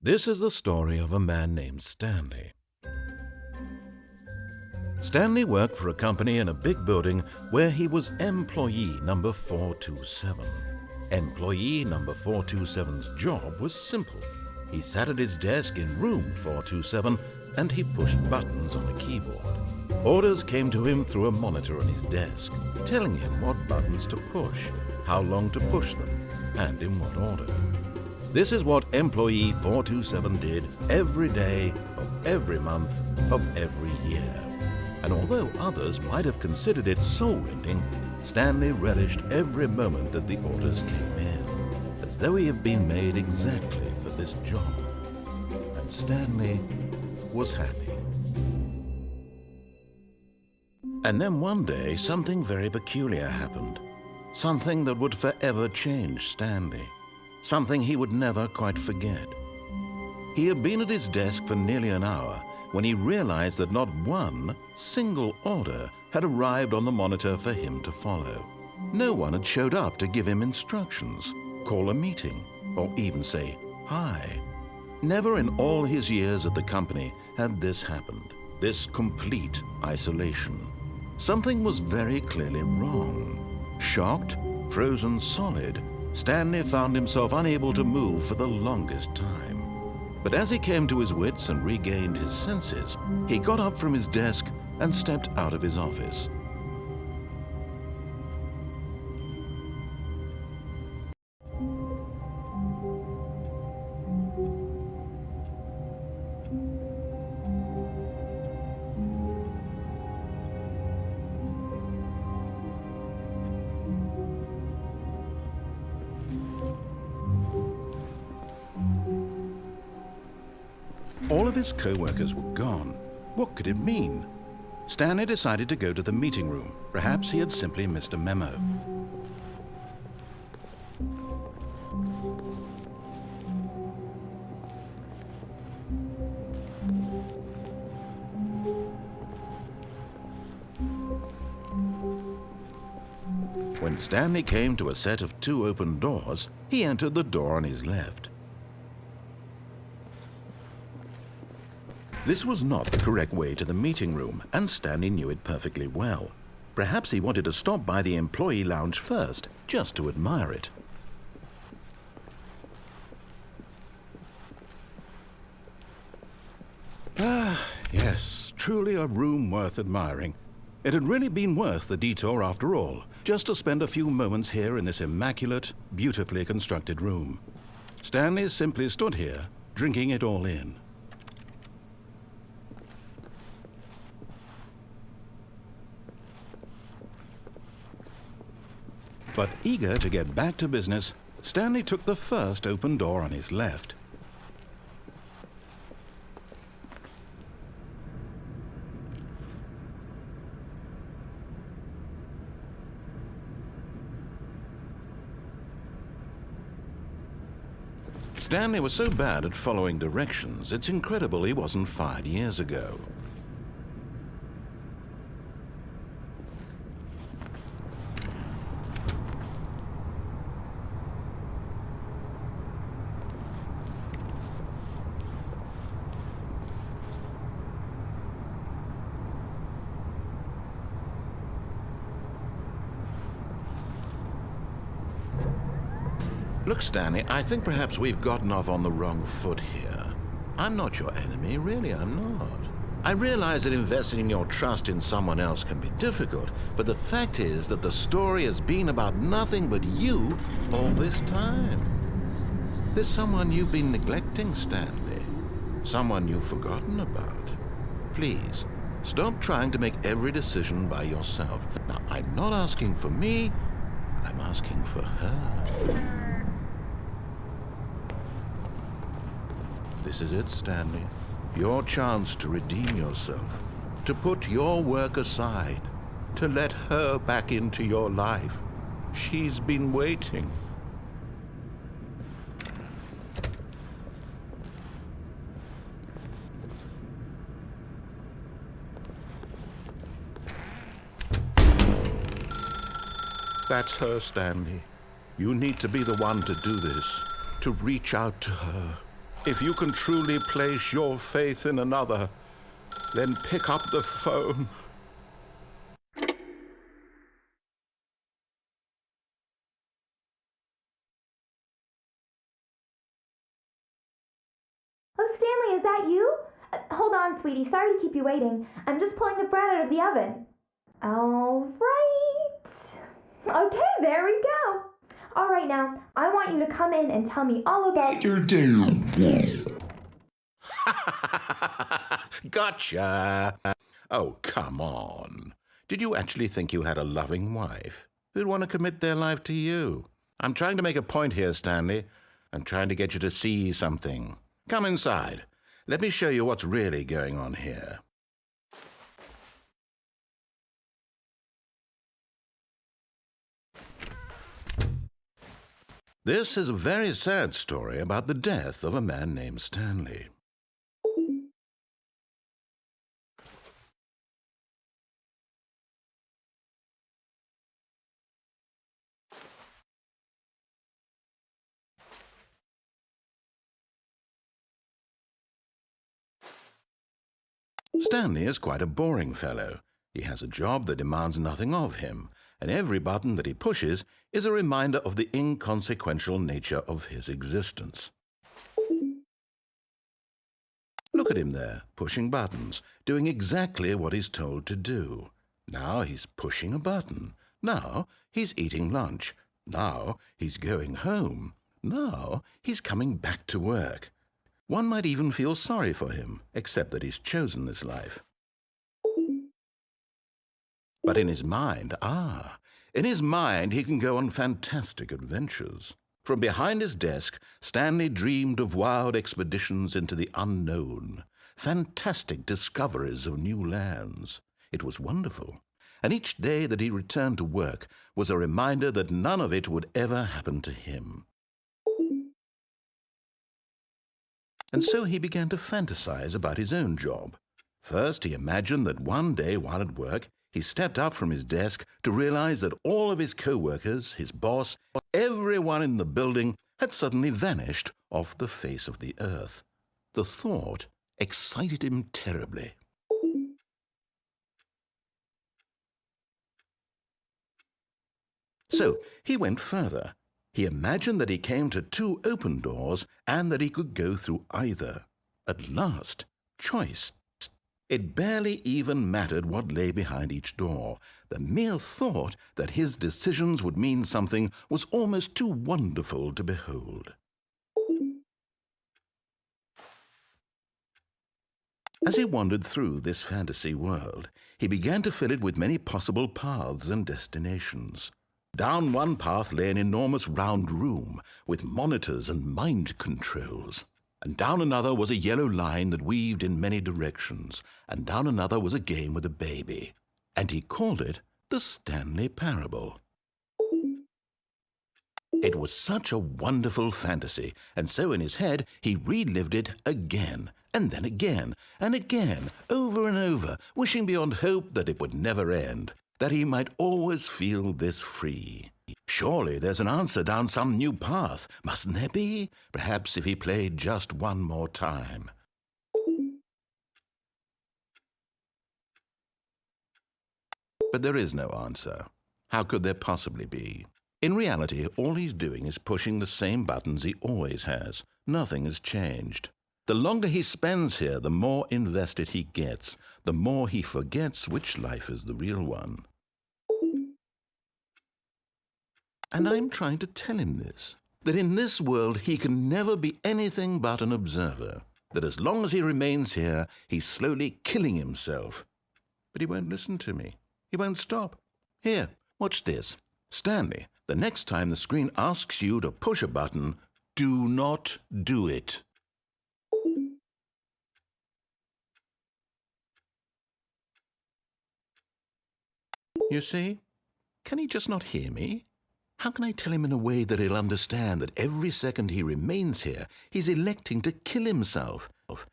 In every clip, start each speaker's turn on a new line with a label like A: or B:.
A: This is the story of a man named Stanley. Stanley worked for a company in a big building where he was employee number 427. Employee number 427's job was simple. He sat at his desk in room 427 and he pushed buttons on a keyboard. Orders came to him through a monitor on his desk, telling him what buttons to push, how long to push them, and in what order. This is what employee 427 did every day of every month of every year. And although others might have considered it soul-rending, Stanley relished every moment that the orders came in, as though he had been made exactly for this job. And Stanley was happy. And then one day, something very peculiar happened. Something that would forever change Stanley. Something he would never quite forget. He had been at his desk for nearly an hour when he realized that not one single order had arrived on the monitor for him to follow. No one had showed up to give him instructions, call a meeting, or even say hi. Never in all his years at the company had this happened, this complete isolation. Something was very clearly wrong. Shocked, frozen solid, Stanley found himself unable to move for the longest time. But as he came to his wits and regained his senses, he got up from his desk and stepped out of his office. All of his co-workers were gone. What could it mean? Stanley decided to go to the meeting room. Perhaps he had simply missed a memo. When Stanley came to a set of 2 open doors, he entered the door on his left. This was not the correct way to the meeting room, and Stanley knew it perfectly well. Perhaps he wanted to stop by the employee lounge first, just to admire it. Yes, truly a room worth admiring. It had really been worth the detour after all, just to spend a few moments here in this immaculate, beautifully constructed room. Stanley simply stood here, drinking it all in. But eager to get back to business, Stanley took the first open door on his left. Stanley was so bad at following directions, it's incredible he wasn't fired years ago. Look, Stanley, I think perhaps we've gotten off on the wrong foot here. I'm not your enemy, really, I'm not. I realize that investing your trust in someone else can be difficult, but the fact is that the story has been about nothing but you all this time. There's someone you've been neglecting, Stanley. Someone you've forgotten about. Please, stop trying to make every decision by yourself. Now, I'm not asking for me, I'm asking for her. This is it, Stanley. Your chance to redeem yourself, to put your work aside, to let her back into your life. She's been waiting. That's her, Stanley. You need to be the one to do this, to reach out to her. If you can truly place your faith in another, then pick up the phone.
B: Oh, Stanley, is that you? Hold on, sweetie. Sorry to keep you waiting. I'm just pulling the bread out of the oven. All right. Okay, there we go. All right, now, I want you to come in and tell me all about your day.
A: Gotcha. Oh, come on. Did you actually think you had a loving wife who'd want to commit their life to you? I'm trying to make a point here, Stanley. I'm trying to get you to see something. Come inside. Let me show you what's really going on here. This is a very sad story about the death of a man named Stanley. Stanley is quite a boring fellow. He has a job that demands nothing of him, and every button that he pushes is a reminder of the inconsequential nature of his existence. Look at him there, pushing buttons, doing exactly what he's told to do. Now he's pushing a button. Now he's eating lunch. Now he's going home. Now he's coming back to work. One might even feel sorry for him, except that he's chosen this life. But in his mind, he can go on fantastic adventures. From behind his desk, Stanley dreamed of wild expeditions into the unknown, fantastic discoveries of new lands. It was wonderful, and each day that he returned to work was a reminder that none of it would ever happen to him. And so he began to fantasize about his own job. First, he imagined that one day while at work, he stepped up from his desk to realize that all of his co-workers, his boss, everyone in the building had suddenly vanished off the face of the earth. The thought excited him terribly. So he went further. He imagined that he came to 2 open doors and that he could go through either. At last, choice. It barely even mattered what lay behind each door. The mere thought that his decisions would mean something was almost too wonderful to behold. As he wandered through this fantasy world, he began to fill it with many possible paths and destinations. Down one path lay an enormous round room with monitors and mind controls. And down another was a yellow line that weaved in many directions. And down another was a game with a baby. And he called it the Stanley Parable. It was such a wonderful fantasy, and so in his head he relived it again, and then again, and again, over and over, wishing beyond hope that it would never end, that he might always feel this free. Surely there's an answer down some new path, mustn't there be? Perhaps if he played just one more time. But there is no answer. How could there possibly be? In reality, all he's doing is pushing the same buttons he always has. Nothing has changed. The longer he spends here, the more invested he gets, the more he forgets which life is the real one. And I'm trying to tell him this, that in this world he can never be anything but an observer, that as long as he remains here, he's slowly killing himself. But he won't listen to me. He won't stop. Here, watch this. Stanley, the next time the screen asks you to push a button, do not do it. You see? Can he just not hear me? How can I tell him in a way that he'll understand that every second he remains here, he's electing to kill himself?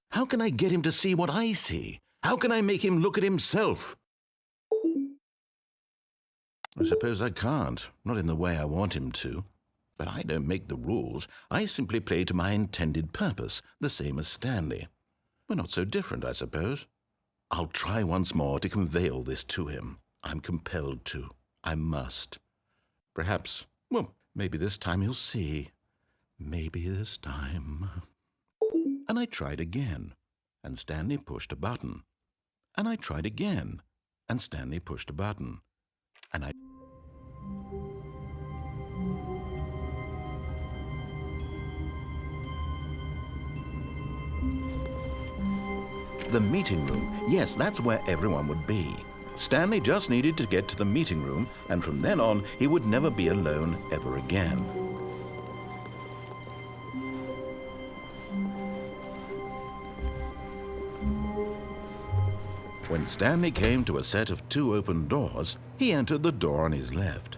A: How can I get him to see what I see? How can I make him look at himself? I suppose I can't, not in the way I want him to. But I don't make the rules. I simply play to my intended purpose, the same as Stanley. We're not so different, I suppose. I'll try once more to convey all this to him. I'm compelled to. I must. Perhaps, well, maybe this time he'll see. Maybe this time. And I tried again, and Stanley pushed a button. And I tried again, and Stanley pushed a button. And I... The meeting room. Yes, that's where everyone would be. Stanley just needed to get to the meeting room, and from then on, he would never be alone ever again. When Stanley came to a set of 2 open doors, he entered the door on his left.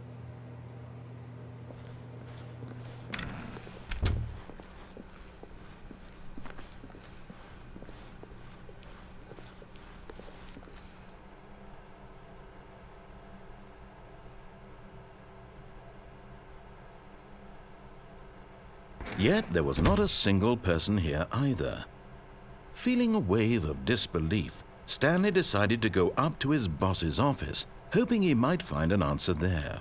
A: Yet there was not a single person here either. Feeling a wave of disbelief, Stanley decided to go up to his boss's office, hoping he might find an answer there.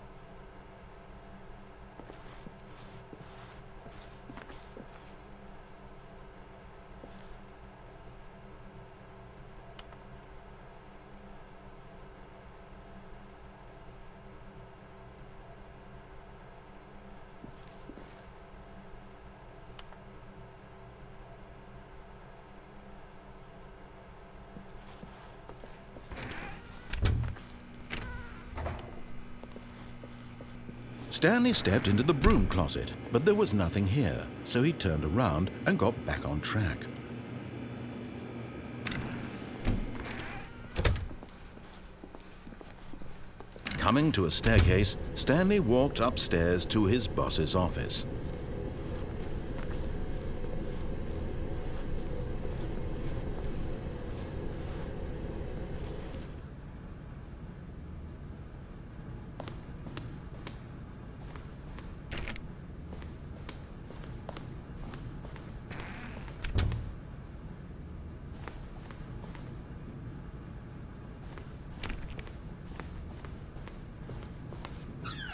A: Stanley stepped into the broom closet, but there was nothing here, so he turned around and got back on track. Coming to a staircase, Stanley walked upstairs to his boss's office.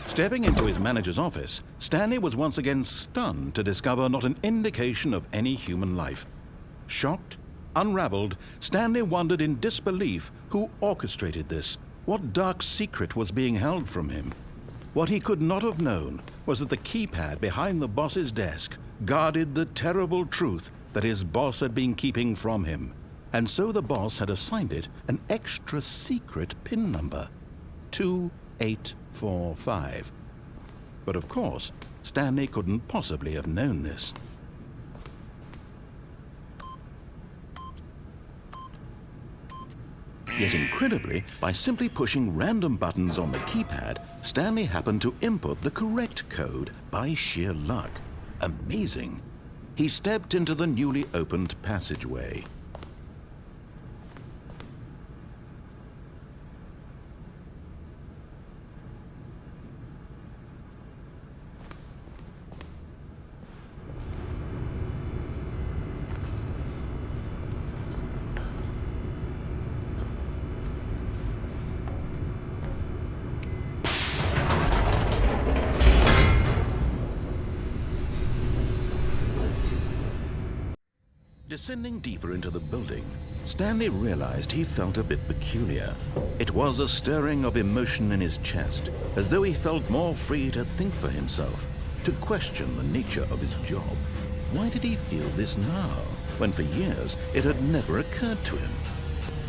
A: Stepping into his manager's office, Stanley was once again stunned to discover not an indication of any human life. Shocked, unraveled, Stanley wondered in disbelief who orchestrated this, what dark secret was being held from him. What he could not have known was that the keypad behind the boss's desk guarded the terrible truth that his boss had been keeping from him, and so the boss had assigned it an extra secret PIN number, 2845. But of course, Stanley couldn't possibly have known this. Yet incredibly, by simply pushing random buttons on the keypad, Stanley happened to input the correct code by sheer luck. Amazing. He stepped into the newly opened passageway. Descending deeper into the building, Stanley realized he felt a bit peculiar. It was a stirring of emotion in his chest, as though he felt more free to think for himself, to question the nature of his job. Why did he feel this now, when for years it had never occurred to him?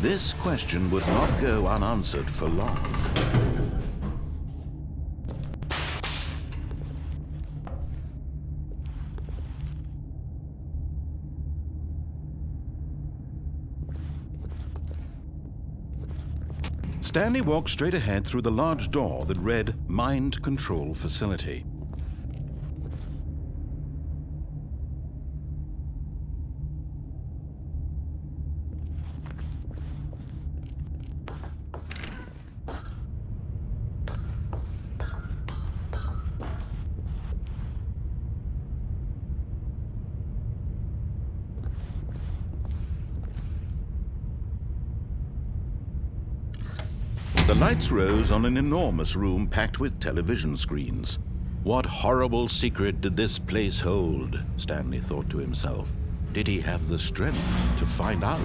A: This question would not go unanswered for long. Stanley walked straight ahead through the large door that read Mind Control Facility. The lights rose on an enormous room packed with television screens. What horrible secret did this place hold? Stanley thought to himself. Did he have the strength to find out?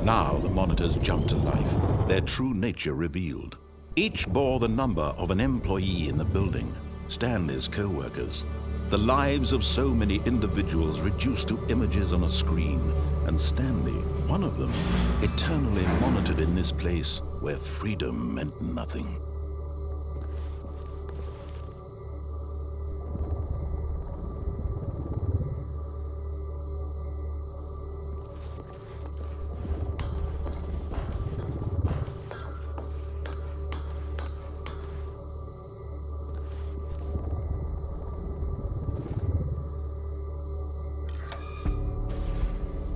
A: Now the monitors jumped to life, their true nature revealed. Each bore the number of an employee in the building, Stanley's co-workers. The lives of so many individuals reduced to images on a screen, and Stanley, one of them, eternally monitored in this place where freedom meant nothing.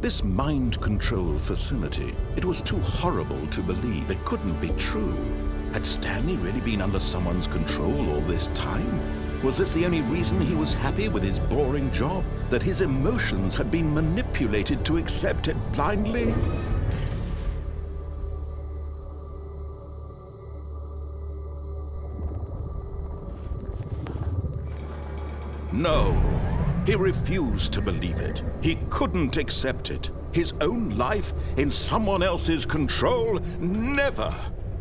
A: This mind control facility, it was too horrible to believe. It couldn't be true. Had Stanley really been under someone's control all this time? Was this the only reason he was happy with his boring job? That his emotions had been manipulated to accept it blindly? No. He refused to believe it. He couldn't accept it. His own life in someone else's control? Never!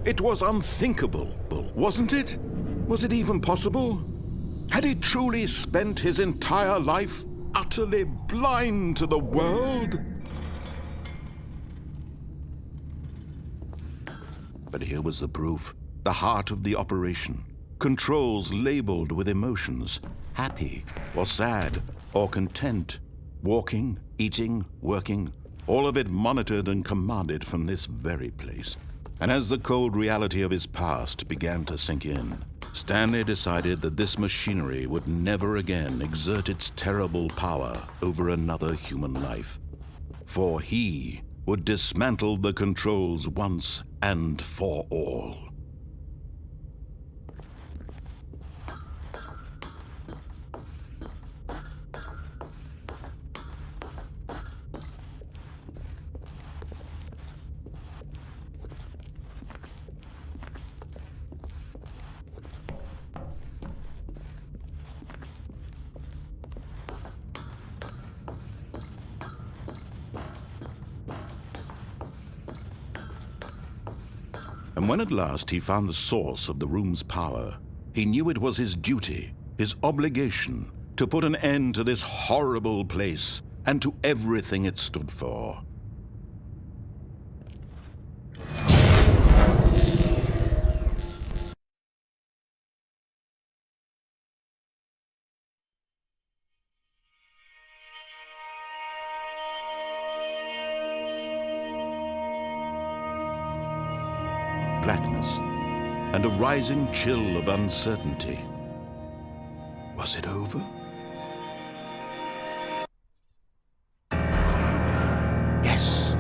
A: It was unthinkable, wasn't it? Was it even possible? Had he truly spent his entire life utterly blind to the world? But here was the proof. The heart of the operation. Controls labeled with emotions. Happy or sad or content. Walking, eating, working. All of it monitored and commanded from this very place. And as the cold reality of his past began to sink in, Stanley decided that this machinery would never again exert its terrible power over another human life. For he would dismantle the controls once and for all. And when at last he found the source of the room's power, he knew it was his duty, his obligation, to put an end to this horrible place and to everything it stood for. Blackness, and a rising chill of uncertainty. Was it over? Yes!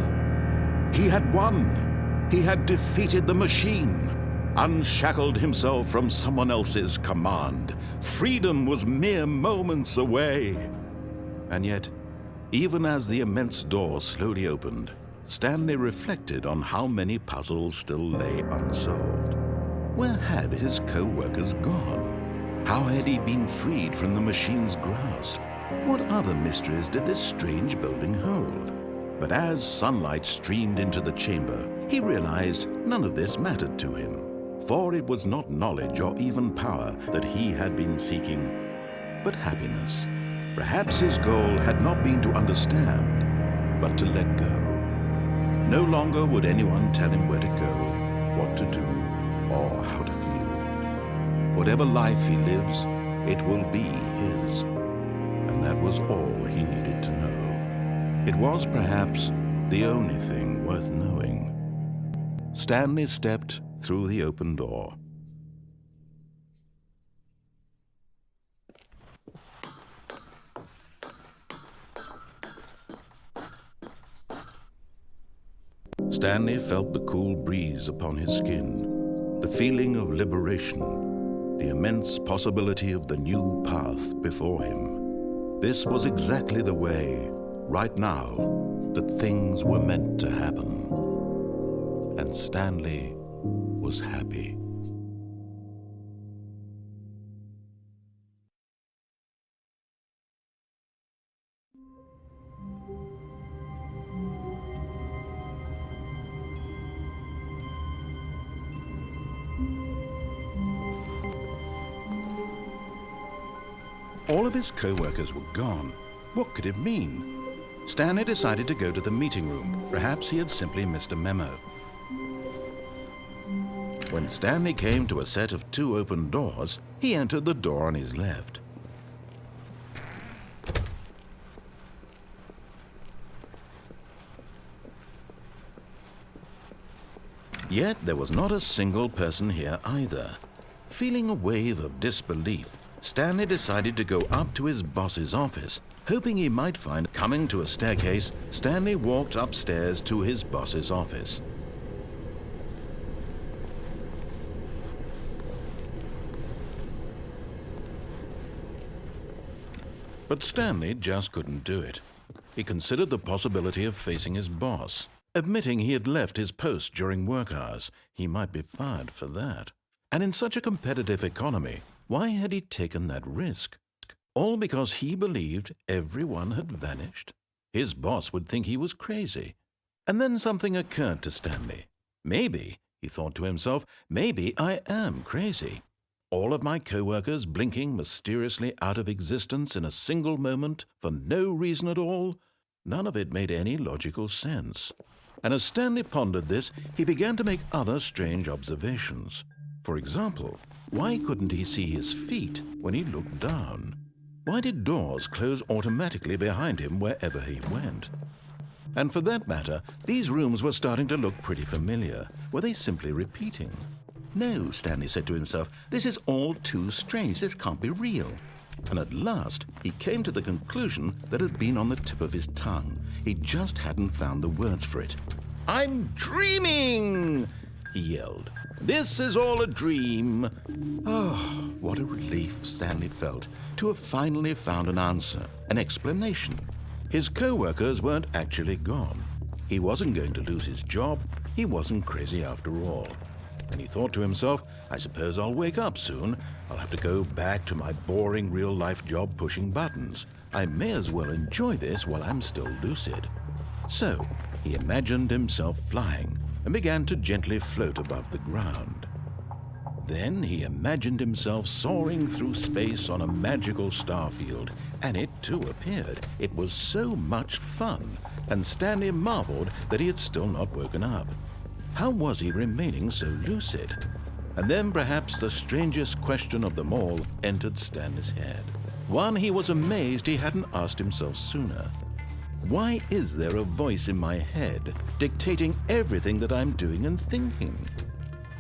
A: He had won! He had defeated the machine, unshackled himself from someone else's command. Freedom was mere moments away. And yet, even as the immense door slowly opened, Stanley reflected on how many puzzles still lay unsolved. Where had his co-workers gone? How had he been freed from the machine's grasp? What other mysteries did this strange building hold? But as sunlight streamed into the chamber, he realized none of this mattered to him, for it was not knowledge or even power that he had been seeking, but happiness. Perhaps his goal had not been to understand, but to let go. No longer would anyone tell him where to go, what to do, or how to feel. Whatever life he lives, it will be his. And that was all he needed to know. It was perhaps the only thing worth knowing. Stanley stepped through the open door. Stanley felt the cool breeze upon his skin, the feeling of liberation, the immense possibility of the new path before him. This was exactly the way, right now, that things were meant to happen. And Stanley was happy. All of his co-workers were gone. What could it mean? Stanley decided to go to the meeting room. Perhaps he had simply missed a memo. When Stanley came to a set of 2 open doors, he entered the door on his left. Yet there was not a single person here either. Feeling a wave of disbelief, Stanley decided to go up to his boss's office, hoping he might find. Coming to a staircase, Stanley walked upstairs to his boss's office. But Stanley just couldn't do it. He considered the possibility of facing his boss. Admitting he had left his post during work hours, he might be fired for that. And in such a competitive economy, why had he taken that risk? All because he believed everyone had vanished? His boss would think he was crazy. And then something occurred to Stanley. Maybe, he thought to himself, maybe I am crazy. All of my co-workers blinking mysteriously out of existence in a single moment for no reason at all? None of it made any logical sense. And as Stanley pondered this, he began to make other strange observations. For example, why couldn't he see his feet when he looked down? Why did doors close automatically behind him wherever he went? And for that matter, these rooms were starting to look pretty familiar. Were they simply repeating? No, Stanley said to himself, this is all too strange. This can't be real. And at last, he came to the conclusion that had been on the tip of his tongue. He just hadn't found the words for it. "I'm dreaming!" he yelled. "This is all a dream." Oh, what a relief Stanley felt to have finally found an answer, an explanation. His co-workers weren't actually gone. He wasn't going to lose his job. He wasn't crazy after all. And he thought to himself, I suppose I'll wake up soon. I'll have to go back to my boring real-life job pushing buttons. I may as well enjoy this while I'm still lucid. So he imagined himself flying and began to gently float above the ground. Then he imagined himself soaring through space on a magical starfield, and it too appeared. It was so much fun, and Stanley marveled that he had still not woken up. How was he remaining so lucid? And then perhaps the strangest question of them all entered Stanley's head. One he was amazed he hadn't asked himself sooner. Why is there a voice in my head dictating everything that I'm doing and thinking?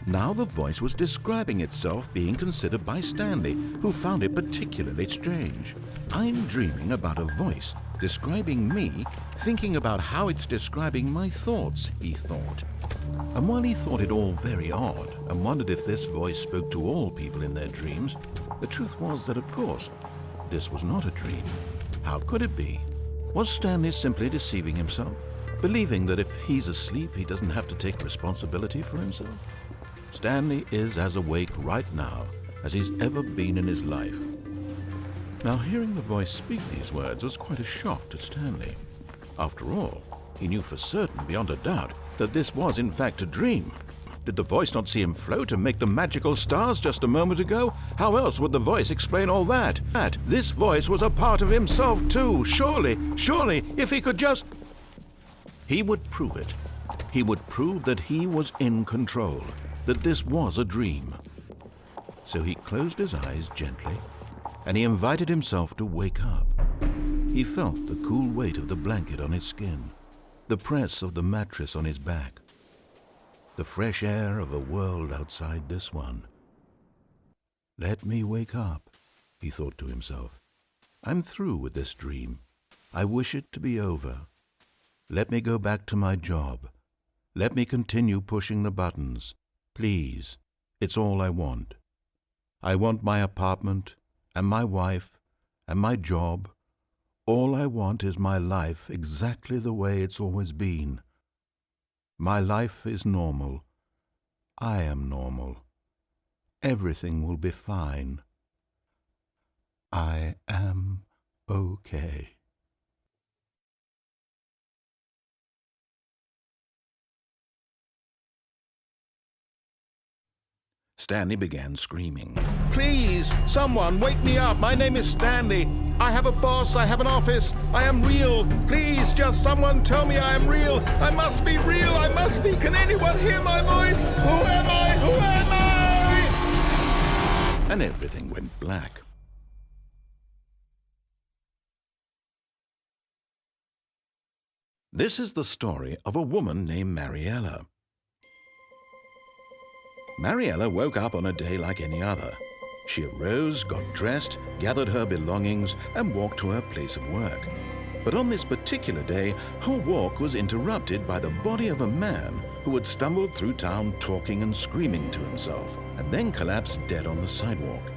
A: Now the voice was describing itself being considered by Stanley, who found it particularly strange. I'm dreaming about a voice describing me, thinking about how it's describing my thoughts, he thought. And while he thought it all very odd and wondered if this voice spoke to all people in their dreams, the truth was that, of course, this was not a dream. How could it be? Was Stanley simply deceiving himself, believing that if he's asleep, he doesn't have to take responsibility for himself? Stanley is as awake right now as he's ever been in his life. Now, hearing the voice speak these words was quite a shock to Stanley. After all, he knew for certain, beyond a doubt, that this was in fact a dream. Did the voice not see him float and make the magical stars just a moment ago? How else would the voice explain all that? This voice was a part of himself too. Surely, if he could just... He would prove it. He would prove that he was in control, that this was a dream. So he closed his eyes gently, and he invited himself to wake up. He felt the cool weight of the blanket on his skin, the press of the mattress on his back, the fresh air of a world outside this one. Let me wake up, he thought to himself. I'm through with this dream. I wish it to be over. Let me go back to my job. Let me continue pushing the buttons. Please, It's all I want. I want my apartment, and my wife, and my job. All I want is my life exactly the way it's always been. My life is normal. I am normal. Everything will be fine. I am okay. Stanley began screaming. Please, someone, wake me up. My name is Stanley. I have a boss. I have an office. I am real. Please, just someone tell me I am real. I must be real. I must be. Can anyone hear my voice? Who am I? Who am I? And everything went black. This is the story of a woman named Mariella. Mariella woke up on a day like any other. She arose, got dressed, gathered her belongings, and walked to her place of work. But on this particular day, her walk was interrupted by the body of a man who had stumbled through town talking and screaming to himself, and then collapsed dead on the sidewalk.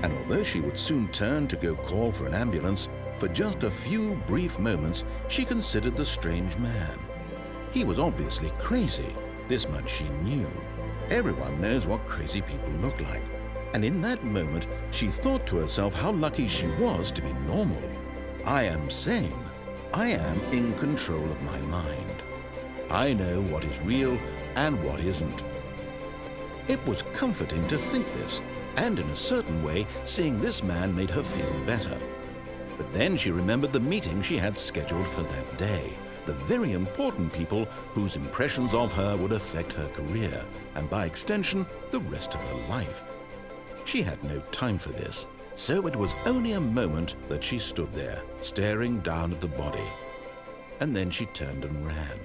A: And although she would soon turn to go call for an ambulance, for just a few brief moments she considered the strange man. He was obviously crazy, this much she knew. Everyone knows what crazy people look like. And in that moment, she thought to herself how lucky she was to be normal. I am sane. I am in control of my mind. I know what is real and what isn't. It was comforting to think this, and in a certain way, seeing this man made her feel better. But then she remembered the meeting she had scheduled for that day. The very important people whose impressions of her would affect her career, and by extension, the rest of her life. She had no time for this, so it was only a moment that she stood there, staring down at the body. And then she turned and ran.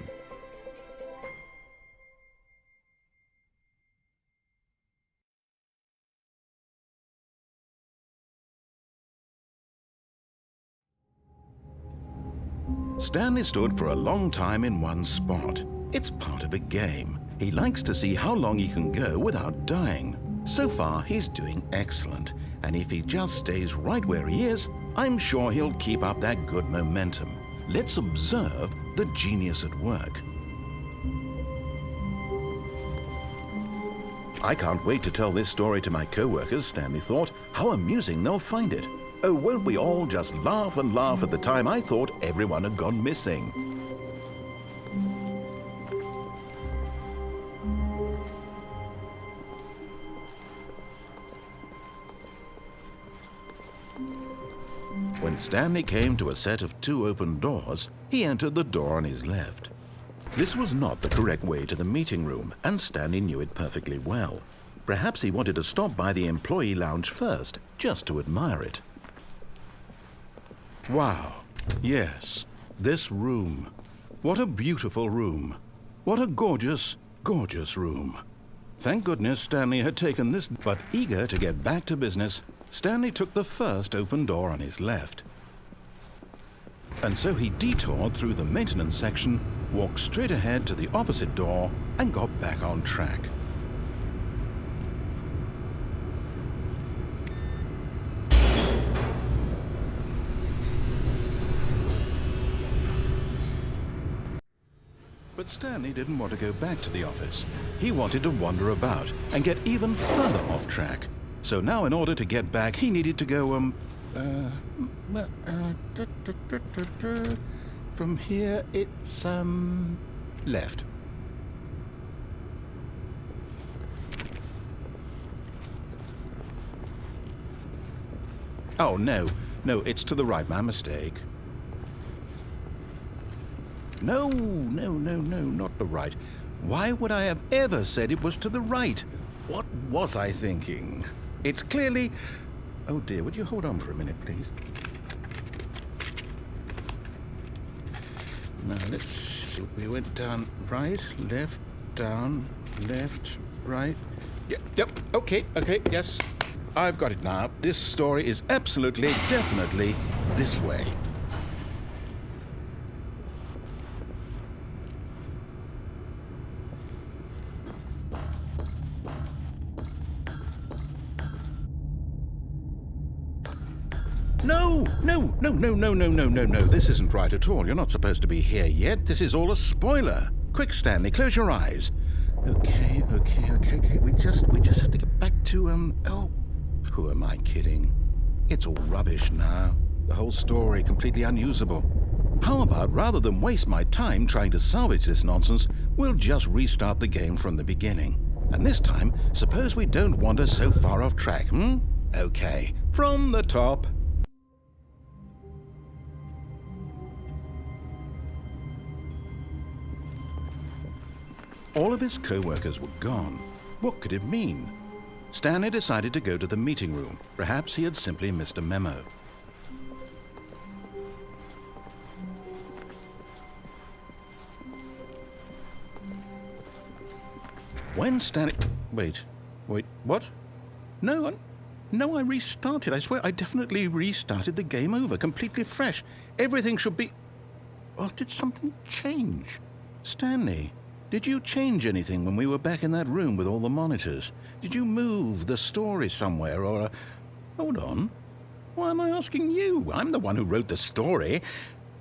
A: Stanley stood for a long time in one spot. It's part of a game. He likes to see how long he can go without dying. So far, he's doing excellent. And if he just stays right where he is, I'm sure he'll keep up that good momentum. Let's observe the genius at work. I can't wait to tell this story to my co-workers, Stanley thought. How amusing they'll find it. Oh, won't we all just laugh and laugh at the time I thought everyone had gone missing? When Stanley came to a set of 2 open doors, he entered the door on his left. This was not the correct way to the meeting room, and Stanley knew it perfectly well. Perhaps he wanted to stop by the employee lounge first, just to admire it. Wow, yes, this room. What a beautiful room. What a gorgeous, gorgeous room. Thank goodness Stanley had taken this, but eager to get back to business, Stanley took the first open door on his left. And so he detoured through the maintenance section, walked straight ahead to the opposite door, and got back on track. But Stanley didn't want to go back to the office. He wanted to wander about and get even further off track. So now in order to get back, he needed to go, from here it's, left. Oh, no, it's to the right, my mistake. No, not the right. Why would I have ever said it was to the right? What was I thinking? It's clearly... Oh dear, would you hold on for a minute, please? Now, let's see. We went down right, left, down, left, right. Yep, okay, yes. I've got it now. This story is absolutely, definitely this way. No, no, no, no, no, no, no, no. This isn't right at all. You're not supposed to be here yet. This is all a spoiler. Quick, Stanley, close your eyes. Okay. We just have to get back to, oh, who am I kidding? It's all rubbish now. The whole story completely unusable. How about, rather than waste my time trying to salvage this nonsense, we'll just restart the game from the beginning. And this time, suppose we don't wander so far off track, hmm? Okay, from the top. All of his co-workers were gone. What could it mean? Stanley decided to go to the meeting room. Perhaps he had simply missed a memo. When Stanley... Wait, what? No, I restarted. I swear I definitely restarted the game over, completely fresh. Everything should be... Or did something change? Stanley, did you change anything when we were back in that room with all the monitors? Did you move the story somewhere or... Hold on. Why am I asking you? I'm the one who wrote the story. It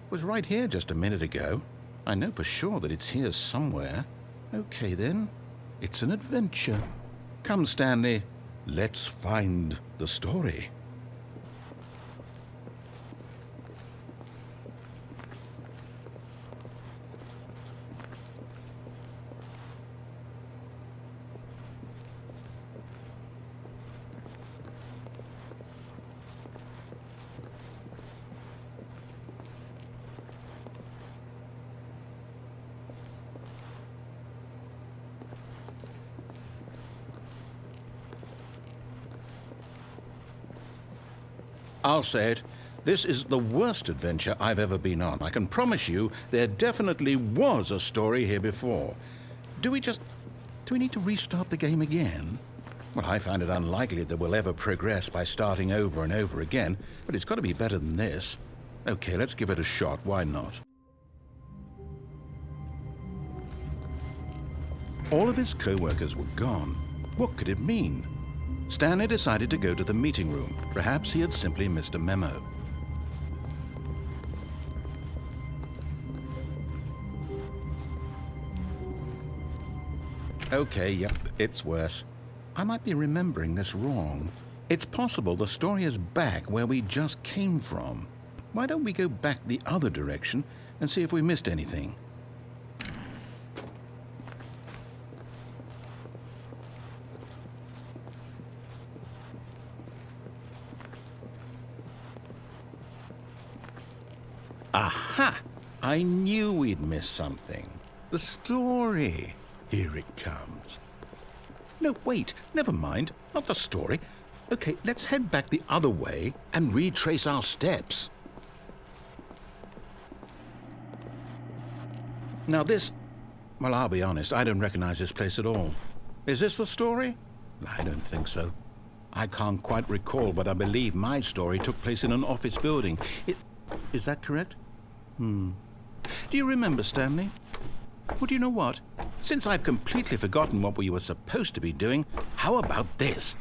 A: was right here just a minute ago. I know for sure that it's here somewhere. Okay, then. It's an adventure. Come, Stanley. Let's find the story. I'll say it. This is the worst adventure I've ever been on. I can promise you there definitely was a story here before. Do we need to restart the game again? Well, I find it unlikely that we'll ever progress by starting over and over again, but it's got to be better than this. Okay, let's give it a shot. Why not? All of his co-workers were gone. What could it mean? Stanley decided to go to the meeting room. Perhaps he had simply missed a memo. Okay, yep, it's worse. I might be remembering this wrong. It's possible the story is back where we just came from. Why don't we go back the other direction and see if we missed anything? Aha! I knew we'd missed something. The story. Here it comes. No, wait, never mind. Not the story. Okay, let's head back the other way and retrace our steps. Now this... Well, I'll be honest, I don't recognize this place at all. Is this the story? I don't think so. I can't quite recall, but I believe my story took place in an office building. Is that correct? Do you remember, Stanley? Well, do you know what? Since I've completely forgotten what we were supposed to be doing, how about this?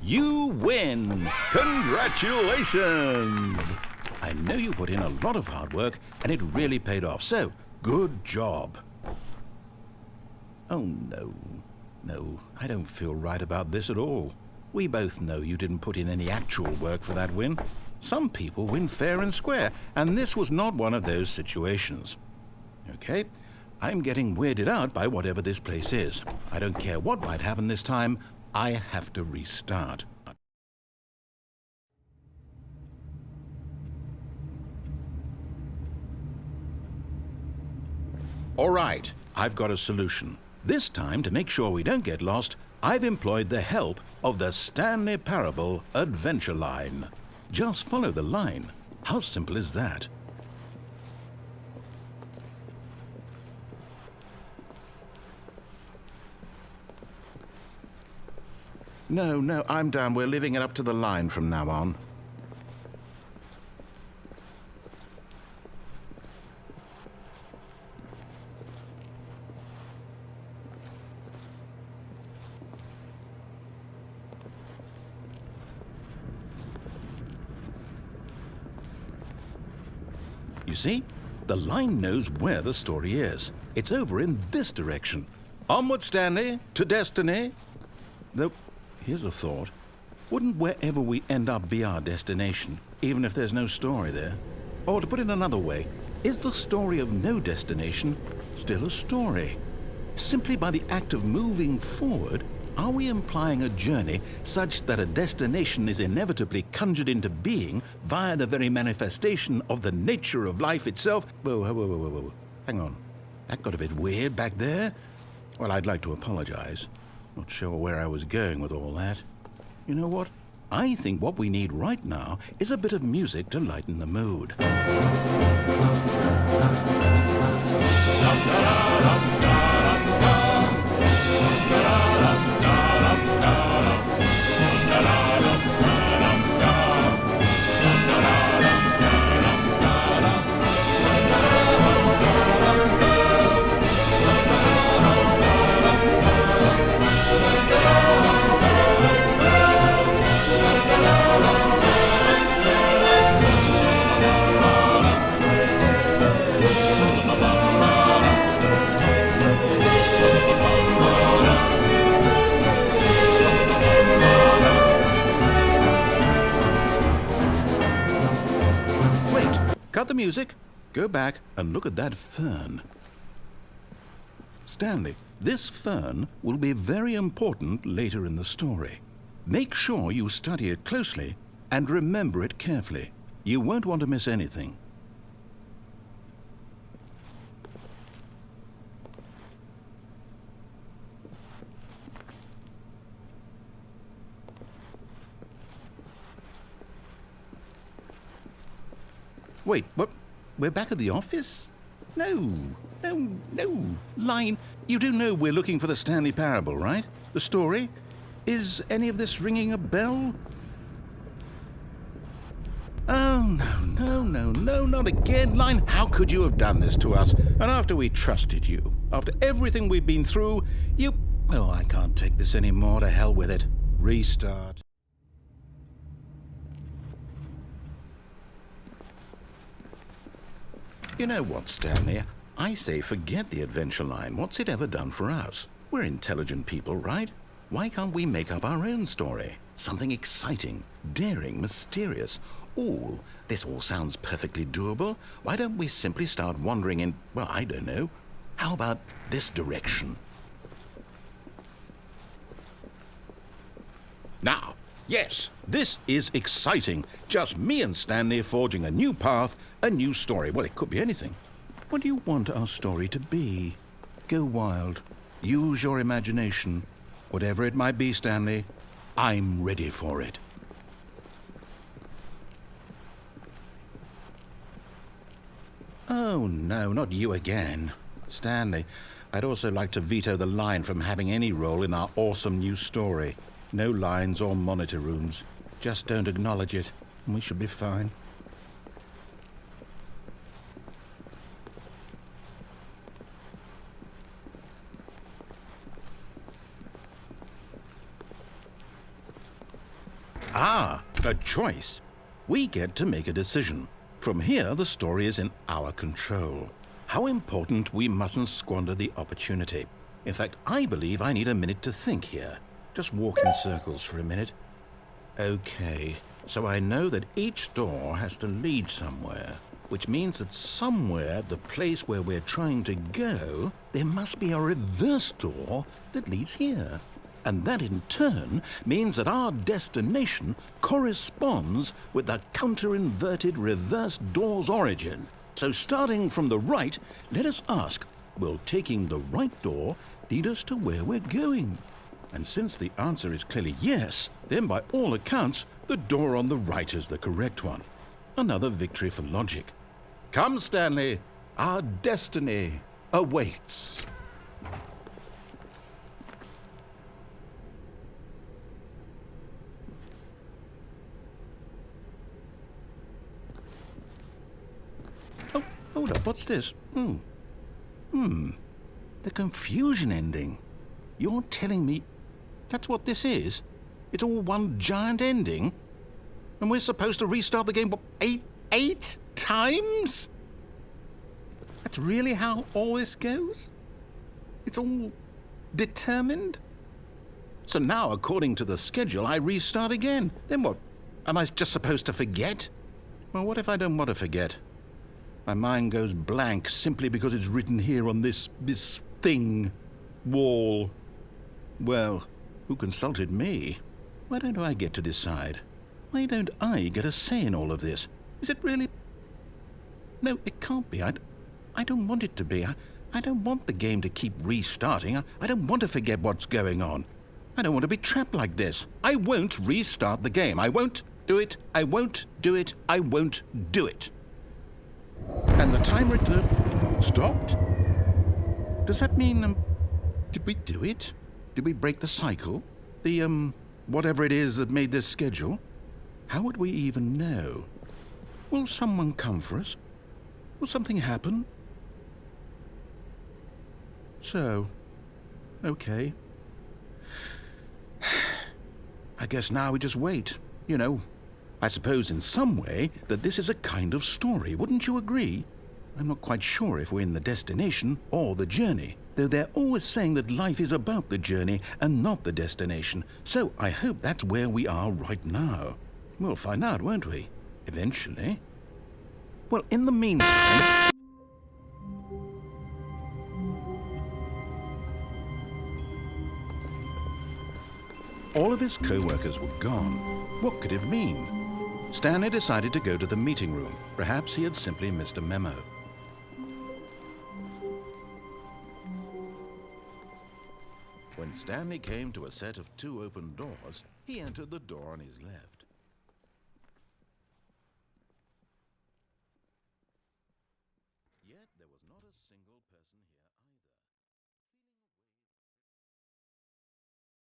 A: You win! Congratulations! I know you put in a lot of hard work, and it really paid off, so good job. Oh, no. No, I don't feel right about this at all. We both know you didn't put in any actual work for that win. Some people win fair and square, and this was not one of those situations. Okay, I'm getting weirded out by whatever this place is. I don't care what might happen this time, I have to restart. All right, I've got a solution. This time, to make sure we don't get lost, I've employed the help of the Stanley Parable Adventure Line. Just follow the line. How simple is that? No, I'm down. We're leaving it up to the line from now on. see? The line knows where the story is. It's over in this direction. Onward, Stanley, to destiny. Though, here's a thought. Wouldn't wherever we end up be our destination, even if there's no story there? Or to put it another way, is the story of no destination still a story? Simply by the act of moving forward, are we implying a journey such that a destination is inevitably conjured into being via the very manifestation of the nature of life itself? Whoa. Hang on. That got a bit weird back there. Well, I'd like to apologize. Not sure where I was going with all that. You know what? I think what we need right now is a bit of music to lighten the mood. Cut the music, go back and look at that fern. Stanley, this fern will be very important later in the story. Make sure you study it closely and remember it carefully. You won't want to miss anything. Wait, what? We're back at the office? No. Line, you do know we're looking for the Stanley Parable, right? The story? Is any of this ringing a bell? Oh, no, not again. Line, how could you have done this to us? And after we trusted you, after everything we've been through, you... Oh, I can't take this anymore. To hell with it. Restart. You know what, Stanley? I say forget the adventure line. What's it ever done for us? We're intelligent people, right? Why can't we make up our own story? Something exciting, daring, mysterious. Ooh, this all sounds perfectly doable. Why don't we simply start wandering in, well, I don't know. How about this direction? Now, yes, this is exciting. Just me and Stanley forging a new path, a new story. Well, it could be anything. What do you want our story to be? Go wild. Use your imagination. Whatever it might be, Stanley, I'm ready for it. Oh, no, not you again. Stanley, I'd also like to veto the line from having any role in our awesome new story. No lines or monitor rooms. Just don't acknowledge it, and we should be fine. Ah, a choice. We get to make a decision. From here, the story is in our control. How important we mustn't squander the opportunity. In fact, I believe I need a minute to think here. Just walk in circles for a minute. Okay, so I know that each door has to lead somewhere, which means that somewhere at the place where we're trying to go, there must be a reverse door that leads here. And that in turn means that our destination corresponds with the counter-inverted reverse door's origin. So starting from the right, let us ask, will taking the right door lead us to where we're going? And since the answer is clearly yes, then by all accounts, the door on the right is the correct one. Another victory for logic. Come, Stanley, our destiny awaits. Oh, hold up, what's this? The confusion ending. You're telling me that's what this is? It's all one giant ending? And we're supposed to restart the game, what, eight times? That's really how all this goes? It's all determined? So now, according to the schedule, I restart again. Then what? Am I just supposed to forget? Well, what if I don't want to forget? My mind goes blank simply because it's written here on this thing, wall. Well, who consulted me? Why don't I get to decide? Why don't I get a say in all of this? Is it really? No, it can't be. I don't want it to be. I don't want the game to keep restarting. I don't want to forget what's going on. I don't want to be trapped like this. I won't restart the game. I won't do it. I won't do it. I won't do it. And the timer stopped? Does that mean, did we do it? Did we break the cycle? The, whatever it is that made this schedule? How would we even know? Will someone come for us? Will something happen? So, okay. I guess now we just wait, you know. I suppose in some way that this is a kind of story, wouldn't you agree? I'm not quite sure if we're in the destination or the journey, though they're always saying that life is about the journey and not the destination, so I hope that's where we are right now. We'll find out, won't we? Eventually. Well, in the meantime... All of his co-workers were gone. What could it mean? Stanley decided to go to the meeting room. Perhaps he had simply missed a memo. When Stanley came to a set of 2 open doors, he entered the door on his left. Yet there was not a single person here either.